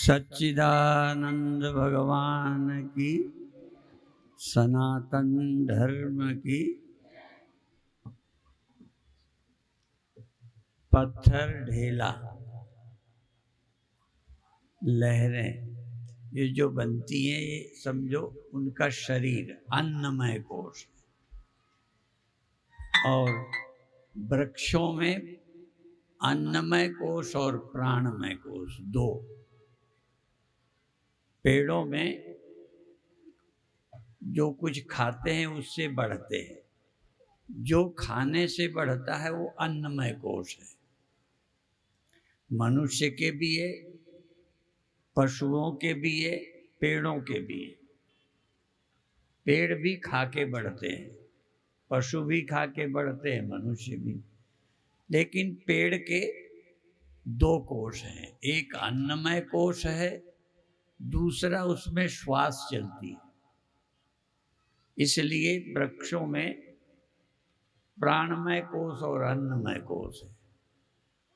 सच्चिदानंद भगवान की, सनातन धर्म की, पत्थर ढेला लहरें ये जो बनती हैं, ये समझो उनका शरीर अन्नमय कोश। और वृक्षों में अन्नमय कोश और प्राणमय कोश दो। पेड़ों में जो कुछ खाते हैं उससे बढ़ते हैं, जो खाने से बढ़ता है वो अन्नमय कोश है। मनुष्य के भी है, पशुओं के भी है, पेड़ों के भी है। पेड़ भी खा के बढ़ते हैं, पशु भी खा के बढ़ते हैं, मनुष्य भी। लेकिन पेड़ के दो कोश हैं, एक अन्नमय कोश है, दूसरा उसमें श्वास चलती है। इसलिए वृक्षों में प्राणमय कोश और अन्नमय कोश है।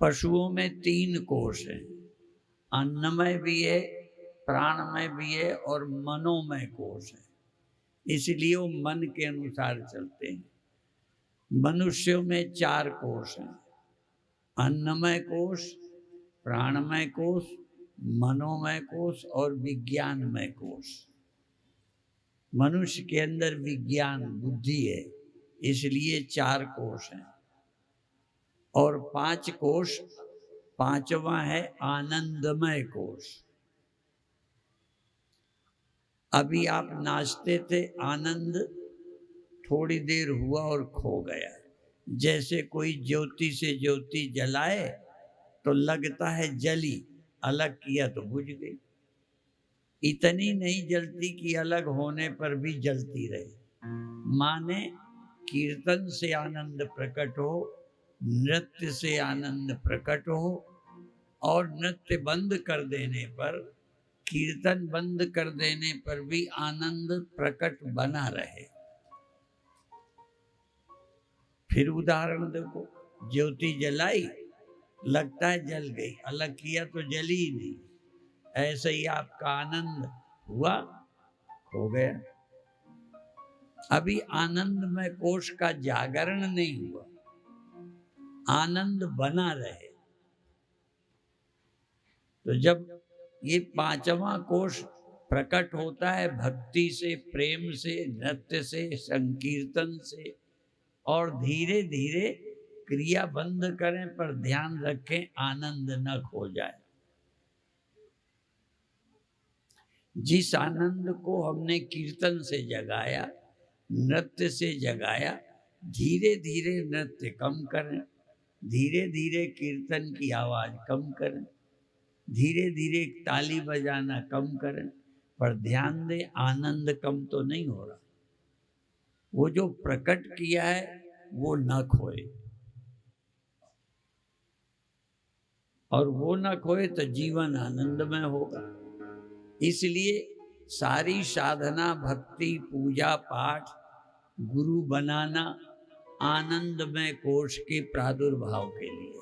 पशुओं में तीन कोश हैं, अन्नमय भी है, प्राणमय भी है और मनोमय कोश है। इसलिए वो मन के अनुसार चलते हैं। मनुष्यों में चार कोश हैं, अन्नमय कोश, प्राणमय कोश, मनोमय कोश और विज्ञानमय कोश। मनुष्य के अंदर विज्ञान बुद्धि है, इसलिए चार कोश हैं। और पांच कोश, पांचवा है आनंदमय कोश। अभी आप नाचते थे, आनंद थोड़ी देर हुआ और खो गया। जैसे कोई ज्योति से ज्योति जलाए तो लगता है जली, अलग किया तो बुझ गई। इतनी नहीं जलती कि अलग होने पर भी जलती रहे। माने कीर्तन से आनंद प्रकट हो, नृत्य से आनंद प्रकट हो, और नृत्य बंद कर देने पर, कीर्तन बंद कर देने पर भी आनंद प्रकट बना रहे। फिर उदाहरण देखो, ज्योति जलाई, लगता है जल गई, अलग किया तो जली ही नहीं। ऐसे ही आपका आनंद हुआ, हो गया। अभी आनंदमय कोश का जागरण नहीं हुआ, आनंद बना रहे। तो जब ये पांचवा कोश प्रकट होता है भक्ति से, प्रेम से, नृत्य से, संकीर्तन से, और धीरे धीरे क्रिया बंद करें पर ध्यान रखें आनंद न खो जाए। जिस आनंद को हमने कीर्तन से जगाया, नृत्य से जगाया, धीरे धीरे नृत्य कम करें, धीरे धीरे कीर्तन की आवाज कम करें, धीरे धीरे ताली बजाना कम करें, पर ध्यान दें आनंद कम तो नहीं हो रहा। वो जो प्रकट किया है वो न खोए, और वो न खोए तो जीवन आनंदमय होगा। इसलिए सारी साधना, भक्ति, पूजा पाठ, गुरु बनाना आनंदमय कोश के प्रादुर्भाव के लिए।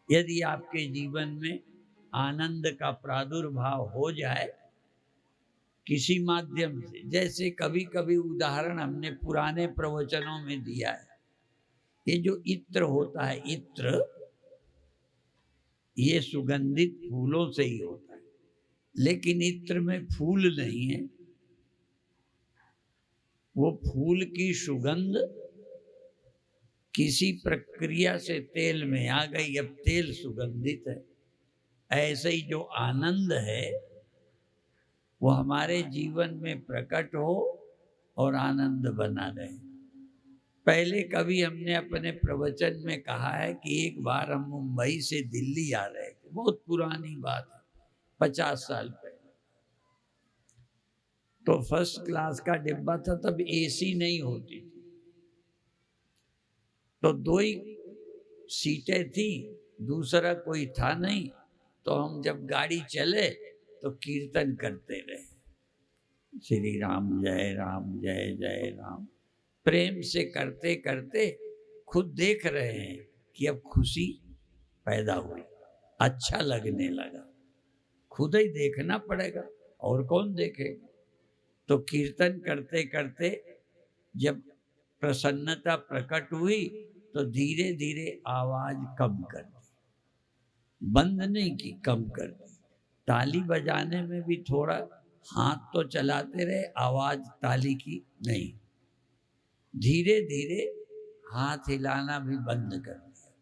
यदि आपके जीवन में आनंद का प्रादुर्भाव हो जाए किसी माध्यम से, जैसे कभी कभी उदाहरण हमने पुराने प्रवचनों में दिया है, ये जो इत्र होता है, इत्र ये सुगंधित फूलों से ही होता है, लेकिन इत्र में फूल नहीं है। वो फूल की सुगंध किसी प्रक्रिया से तेल में आ गई, अब तेल सुगंधित है। ऐसे ही जो आनंद है वो हमारे जीवन में प्रकट हो और आनंद बना रहे। पहले कभी हमने अपने प्रवचन में कहा है कि एक बार हम मुंबई से दिल्ली आ रहे थे, बहुत पुरानी बात है, 50 साल पहले। तो फर्स्ट क्लास का डिब्बा था, तब एसी नहीं होती थी, तो 2 ही सीटें थी, दूसरा कोई था नहीं। तो हम जब गाड़ी चले तो कीर्तन करते रहे, श्री राम जय जय राम, प्रेम से करते करते खुद देख रहे हैं कि अब खुशी पैदा हुई, अच्छा लगने लगा। खुद ही देखना पड़ेगा, और कौन देखेगा। तो कीर्तन करते करते जब प्रसन्नता प्रकट हुई तो धीरे धीरे आवाज कम कर दी, बंद नहीं की, कम कर दी। ताली बजाने में भी थोड़ा हाथ तो चलाते रहे, आवाज ताली की नहीं। धीरे धीरे हाथ हिलाना भी बंद कर दिया,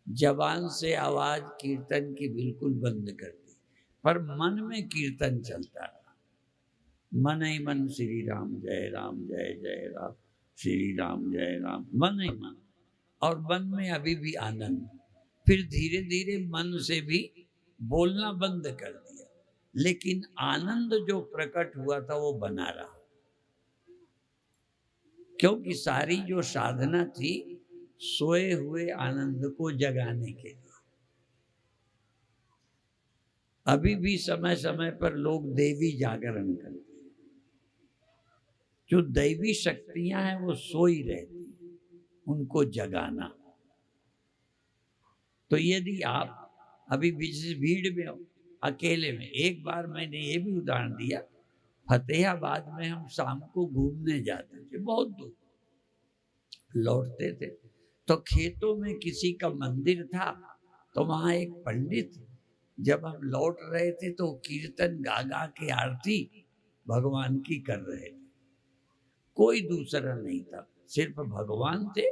जबान से आवाज कीर्तन की बिल्कुल बंद कर दी, पर मन में कीर्तन चलता रहा। मन ही मन श्री राम जय जय राम, श्री राम जय राम, मन ही मन, और मन में अभी भी आनंद। फिर धीरे धीरे मन से भी बोलना बंद कर दिया, लेकिन आनंद जो प्रकट हुआ था वो बना रहा, क्योंकि सारी जो साधना थी सोए हुए आनंद को जगाने के लिए। अभी भी समय समय पर लोग देवी जागरण करते हैं, जो दैवी शक्तियां हैं वो सोई रहती, उनको जगाना। तो यदि आप अभी भीड़ में हो, अकेले में, एक बार मैंने ये भी उदाहरण दिया, फतेहाबाद में हम शाम को घूमने जाते थे, बहुत दूर लौटते थे, तो खेतों में किसी का मंदिर था, तो वहां एक पंडित, जब हम लौट रहे थे तो कीर्तन गा गा के आरती भगवान की कर रहे थे। कोई दूसरा नहीं था, सिर्फ भगवान थे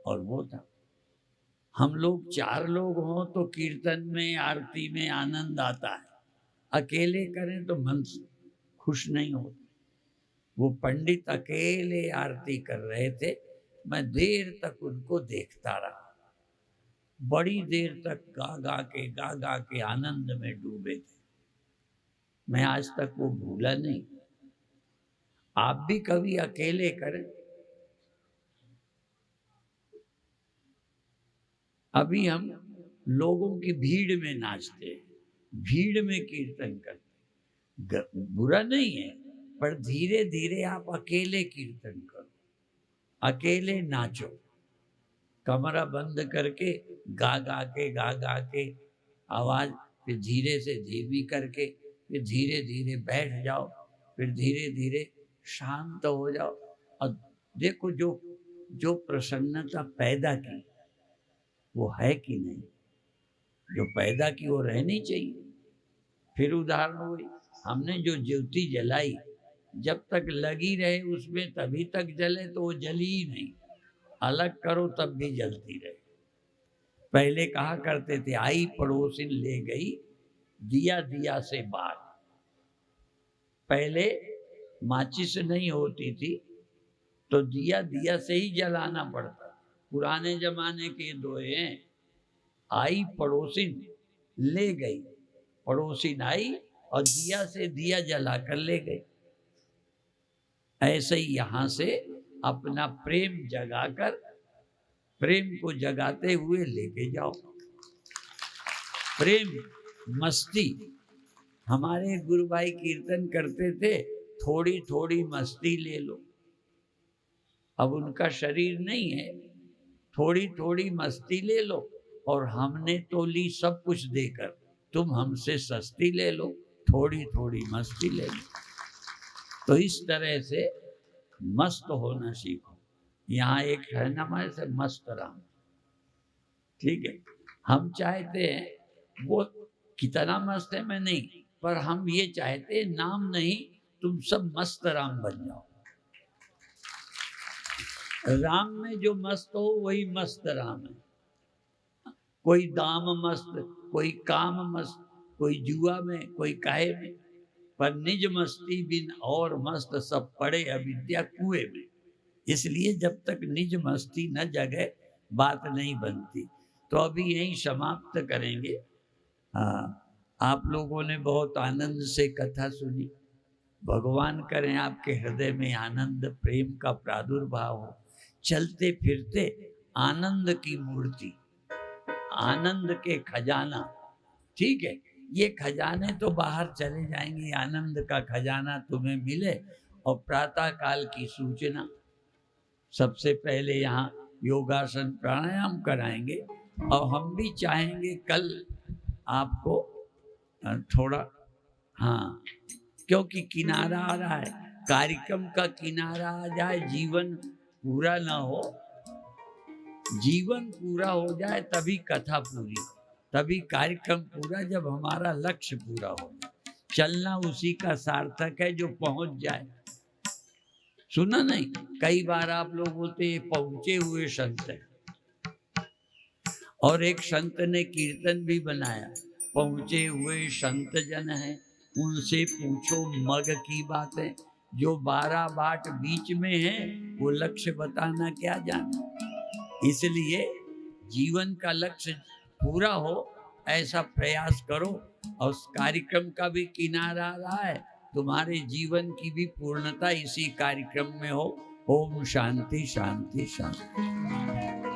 और वो था। हम लोग 4 लोग हों तो कीर्तन में, आरती में आनंद आता है, अकेले करें तो मन खुश नहीं होता। वो पंडित अकेले आरती कर रहे थे, मैं देर तक उनको देखता रहा, बड़ी देर तक गा गा के आनंद में डूबे थे। मैं आज तक वो भूला नहीं। आप भी कभी अकेले करें। अभी हम लोगों की भीड़ में नाचते हैं, भीड़ में कीर्तन करते, बुरा नहीं है, पर धीरे धीरे आप अकेले कीर्तन करो, अकेले नाचो, कमरा बंद करके गा गा के आवाज, फिर धीरे से धीमी करके, फिर धीरे धीरे बैठ जाओ, फिर धीरे धीरे शांत हो जाओ, और देखो जो प्रसन्नता पैदा की वो है कि नहीं, जो पैदा की वो रहनी चाहिए। फिर उदाहरण हुई, हमने जो ज्योति जलाई, जब तक लगी रहे उसमें तभी तक जले, तो वो जली ही नहीं, अलग करो तब भी जलती रहे। पहले कहा करते थे, आई पड़ोसिन ले गई दिया दिया से बात। पहले माचिस नहीं होती थी तो दिया दिया से ही जलाना पड़ता। पुराने जमाने के दोहे हैं, आई पड़ोसिन ले गई, पड़ोसिन आई और दिया से दिया जला कर ले गई। ऐसे ही यहाँ से अपना प्रेम जगाकर, प्रेम को जगाते हुए लेके जाओ। प्रेम, मस्ती, हमारे गुरु भाई कीर्तन करते थे, थोड़ी थोड़ी मस्ती ले लो। अब उनका शरीर नहीं है, थोड़ी थोड़ी मस्ती ले लो, और हमने तो ली सब कुछ देकर, तुम हमसे सस्ती ले लो, थोड़ी थोड़ी मस्ती ले लो। तो इस तरह से मस्त होना सीखो। यहाँ एक है ना हमारे से मस्त राम, ठीक है, हम चाहते हैं वो कितना मस्त है मैं नहीं, पर हम ये चाहते हैं नाम नहीं, तुम सब मस्त राम बन जाओ। राम में जो मस्त हो वही मस्त राम है। कोई दाम मस्त, कोई काम मस्त, कोई जुआ में, कोई काहे में, पर निज मस्ती बिन और मस्त सब पड़े अविद्या कुएं में। इसलिए जब तक निज मस्ती न जगे बात नहीं बनती। तो अभी यही समाप्त करेंगे। हाँ, आप लोगों ने बहुत आनंद से कथा सुनी। भगवान करें आपके हृदय में आनंद प्रेम का प्रादुर्भाव हो, चलते फिरते आनंद की मूर्ति, आनंद के खजाना ठीक है, ये खजाने तो बाहर चले जाएंगे, आनंद का खजाना तुम्हें मिले। और प्रातः काल की सूचना, सबसे पहले यहाँ योगासन प्राणायाम कराएंगे। और हम भी चाहेंगे कल आपको थोड़ा, हाँ, क्योंकि किनारा आ रहा है, कार्यक्रम का किनारा आ जाए, जीवन पूरा ना हो, जीवन पूरा हो जाए तभी कथा पूरी, तभी कार्यक्रम पूरा, जब हमारा लक्ष्य पूरा हो। चलना उसी का सार्थक है जो पहुंच जाए। सुना नहीं, कई बार आप लोग बोलते हैं पहुंचे हुए संत है, और एक संत ने कीर्तन भी बनाया, पहुंचे हुए संत जन हैं, उनसे पूछो मग की बातें, जो 12 बाट बीच में है वो लक्ष्य बताना क्या जाना। इसलिए जीवन का लक्ष्य पूरा हो ऐसा प्रयास करो, और उस कार्यक्रम का भी किनारा आ रहा है, तुम्हारे जीवन की भी पूर्णता इसी कार्यक्रम में हो। ओम शांति शांति शांति।